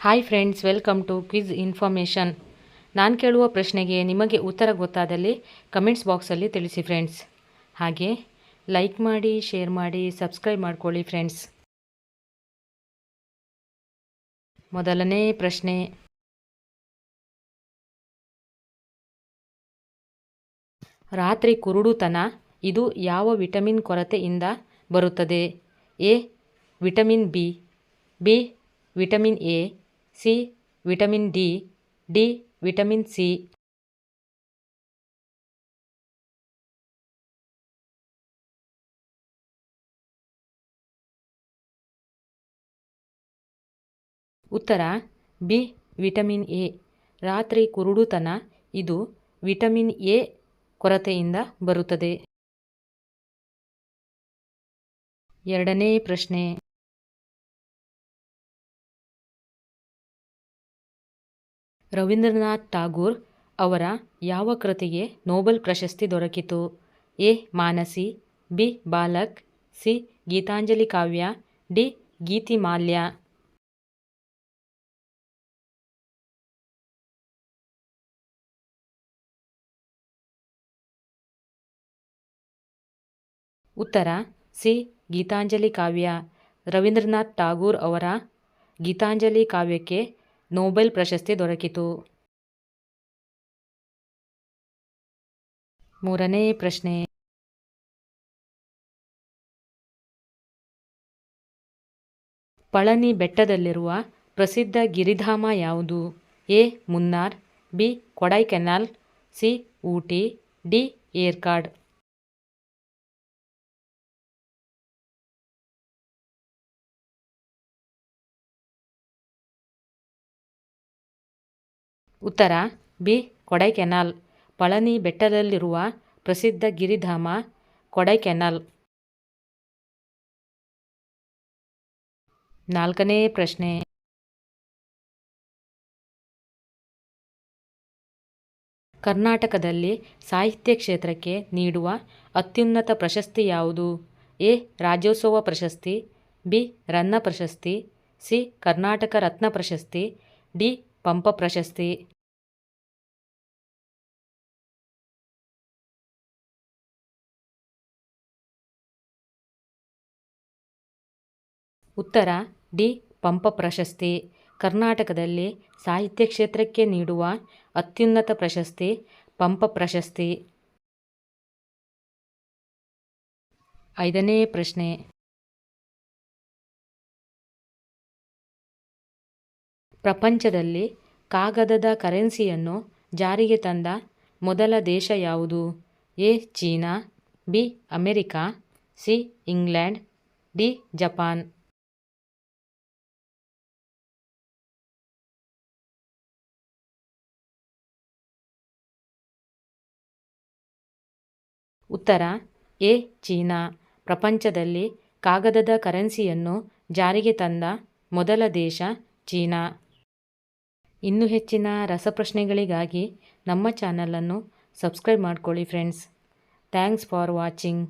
Hi friends, welcome to quiz information. ನಾನು ಕೇಳುವ ಪ್ರಶ್ನೆಗೆ ನಿಮಗೆ ಉತ್ತರ ಗೊತ್ತಾದಲ್ಲಿ ಕಮೆಂಟ್ಸ್ ಬಾಕ್ಸಲ್ಲಿ ತಿಳಿಸಿ ಫ್ರೆಂಡ್ಸ್. ಹಾಗೆ ಲೈಕ್ ಮಾಡಿ, ಶೇರ್ ಮಾಡಿ, ಸಬ್ಸ್ಕ್ರೈಬ್ ಮಾಡ್ಕೊಳ್ಳಿ ಫ್ರೆಂಡ್ಸ್. ಮೊದಲನೇ ಪ್ರಶ್ನೆ, ರಾತ್ರಿ ಕುರುಡುತನ ಇದು ಯಾವ ವಿಟಮಿನ್ ಕೊರತೆಯಿಂದ ಬರುತ್ತದೆ? A vitamin B, B vitamin A, C vitamin D, D vitamin C. ಉತ್ತರ ಬಿ ವಿಟಮಿನ್ ಎ. ರಾತ್ರಿ ಕುರುಡುತನ ಇದು ವಿಟಮಿನ್ ಎ ಕೊರತೆಯಿಂದ ಬರುತ್ತದೆ. ಎರಡನೇ ಪ್ರಶ್ನೆ, ರವೀಂದ್ರನಾಥ್ ಠಾಗೂರ್ ಅವರ ಯಾವ ಕೃತಿಗೆ ನೊಬೆಲ್ ಪ್ರಶಸ್ತಿ ದೊರಕಿತು? A Manasi, B Balak, C Gitanjali ಕಾವ್ಯ, ಡಿ ಗೀತಿಮಾಲ್ಯ. ಉತ್ತರ ಸಿ ಗೀತಾಂಜಲಿ ಕಾವ್ಯ. ರವೀಂದ್ರನಾಥ್ ಠಾಗೂರ್ ಅವರ ಗೀತಾಂಜಲಿ ಕಾವ್ಯಕ್ಕೆ ನೊಬೆಲ್ ಪ್ರಶಸ್ತಿ ದೊರಕಿತು. ಮೂರನೇ ಪ್ರಶ್ನೆ, ಪಳನಿ ಬೆಟ್ಟದಲ್ಲಿರುವ ಪ್ರಸಿದ್ಧ ಗಿರಿಧಾಮ ಯಾವುದು? A Munnar, B Kodaikanal, C Ooty, D Yercaud. ಉತ್ತರ ಬಿ ಕೊಡೈಕೆನಾಲ್. ಪಳನಿ ಬೆಟ್ಟದಲ್ಲಿರುವ ಪ್ರಸಿದ್ಧ ಗಿರಿಧಾಮ ಕೊಡೈಕೆನಾಲ್. ನಾಲ್ಕನೇ ಪ್ರಶ್ನೆ, ಕರ್ನಾಟಕದಲ್ಲಿ ಸಾಹಿತ್ಯ ಕ್ಷೇತ್ರಕ್ಕೆ ನೀಡುವ ಅತ್ಯುನ್ನತ ಪ್ರಶಸ್ತಿ ಯಾವುದು? ಎ ರಾಜ್ಯೋತ್ಸವ ಪ್ರಶಸ್ತಿ, ಬಿ ರನ್ನ ಪ್ರಶಸ್ತಿ, ಸಿ ಕರ್ನಾಟಕ ರತ್ನ ಪ್ರಶಸ್ತಿ, ಡಿ ಪಂಪ ಪ್ರಶಸ್ತಿ. ಉತ್ತರ ಡಿ ಪಂಪ ಪ್ರಶಸ್ತಿ. ಕರ್ನಾಟಕದಲ್ಲಿ ಸಾಹಿತ್ಯ ಕ್ಷೇತ್ರಕ್ಕೆ ನೀಡುವ ಅತ್ಯುನ್ನತ ಪ್ರಶಸ್ತಿ ಪಂಪ ಪ್ರಶಸ್ತಿ. ಐದನೇ ಪ್ರಶ್ನೆ, ಪ್ರಪಂಚದಲ್ಲಿ ಕಾಗದದ ಕರೆನ್ಸಿಯನ್ನು ಜಾರಿಗೆ ತಂದ ಮೊದಲ ದೇಶ ಯಾವುದು? A China, B America, C England, D Japan. ಉತ್ತರ ಎ ಚೀನಾ. ಪ್ರಪಂಚದಲ್ಲಿ ಕಾಗದದ ಕರೆನ್ಸಿಯನ್ನು ಜಾರಿಗೆ ತಂದ ಮೊದಲ ದೇಶ ಚೀನಾ. ಇನ್ನೂ ಹೆಚ್ಚಿನ ರಸಪ್ರಶ್ನೆಗಳಿಗಾಗಿ ನಮ್ಮ ಚಾನಲನ್ನು ಸಬ್ಸ್ಕ್ರೈಬ್ ಮಾಡ್ಕೊಳ್ಳಿ ಫ್ರೆಂಡ್ಸ್. Thanks for watching.